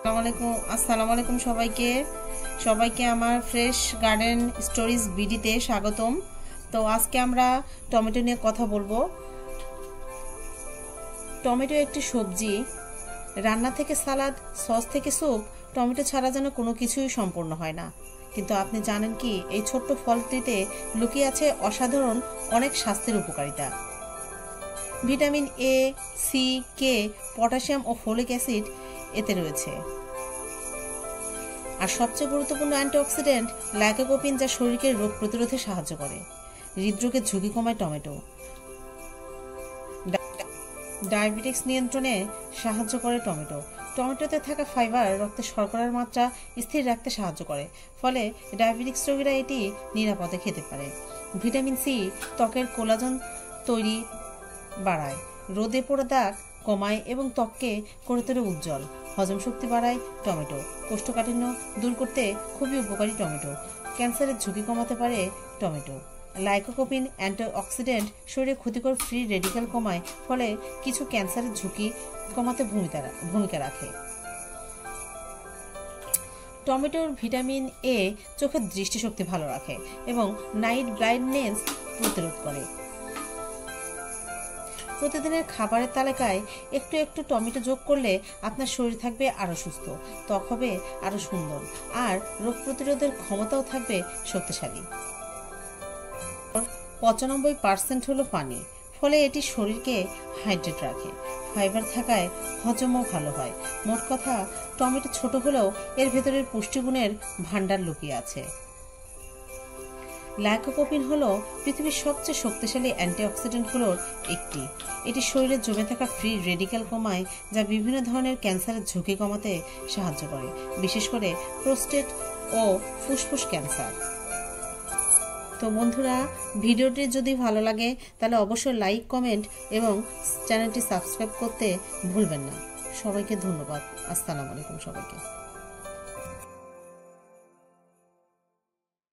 আসসালামু আলাইকুম সবাইকে আমার ফ্রেশ গার্ডেন স্টোরিজ বিডিতে স্বাগতম। তো আজকে আমরা টমেটো নিয়ে কথা বলবো। টমেটো একটি সবজি, রান্না থেকে সালাদ, সস থেকে স্যুপ, টমেটো ছাড়া যেন কোনো কিছুই সম্পূর্ণ হয় না। কিন্তু আপনি জানেন কি, এই ছোট্ট ফলটিতে লুকিয়ে আছে অসাধারণ অনেক স্বাস্থ্যের উপকারিতা। Vitamin A, C, K, potassium ও ফোলিক অ্যাসিড এতে রয়েছে। আর সবচেয়ে গুরুত্বপূর্ণ অ্যান্টিঅক্সিডেন্ট লাইকোপিন, যা শরীরকে রোগ প্রতিরোধে সাহায্য করে। হৃদরোগের ঝুঁকি কমায় টমেটো। ডায়াবেটিক্স নিয়ন্ত্রণে সাহায্য করে টমেটো। টমেটোতে থাকা ফাইবার রক্তে শর্করার মাত্রা স্থির রাখতে সাহায্য করে, ফলে ডায়াবেটিক্স রোগীরা এটি নিরাপদে খেতে পারে। ভিটামিন সি ত্বকের কোলাজেন তৈরি বাড়ায়, রোদে পোড়া দাগ কমায় এবং ত্বককে করে তোলে উজ্জ্বল। হজম শক্তি বাড়ায় টমেটো। কোষ্ঠকাঠিন্য দূর করতে খুবই উপকারী টমেটো। ক্যান্সারের ঝুঁকি কমাতে পারে টমেটো। লাইকোপিন অ্যান্টিঅক্সিডেন্ট শরীরে ক্ষতিকর ফ্রি রেডিক্যাল কমায়, ফলে কিছু ক্যান্সারের ঝুঁকি কমাতে ভূমিকা রাখে। টমেটোর ভিটামিন এ চোখের দৃষ্টিশক্তি ভালো রাখে এবং নাইট ব্লাইন্ডনেস প্রতিরোধ করে। প্রতিদিনের খাবারের তালিকায় একটু একটু টমেটো যোগ করলে আপনার শরীর থাকবে আরো সুস্থ, ত্বক হবে আরো সুন্দর, আর রোগ প্রতিরোধের ক্ষমতাও থাকবে শক্তিশালী। 95% হলো পানি, ফলে এটি শরীরকে হাইড্রেট রাখে। ফাইবার থাকায় হজমও ভালো হয়। মোট কথা, টমেটো ছোট হলেও এর ভেতরের পুষ্টিগুণের ভান্ডার লুকিয়ে আছে। লাইকোপিন হলো পৃথিবীর সবচেয়ে শক্তিশালী অ্যান্টিঅক্সিডেন্টগুলোর একটি। এটি শরীরে জমে থাকা ফ্রি রেডিক্যাল কমায়, যা বিভিন্ন ধরনের ক্যান্সারের ঝুঁকি কমাতে সাহায্য করে, বিশেষ করে প্রোস্টেট ও ফুসফুস ক্যান্সার। তো বন্ধুরা, ভিডিওটি যদি ভালো লাগে তাহলে অবশ্যই লাইক, কমেন্ট এবং চ্যানেলটি সাবস্ক্রাইব করতে ভুলবেন না। সবাইকে ধন্যবাদ। আসসালামু আলাইকুম সবাইকে।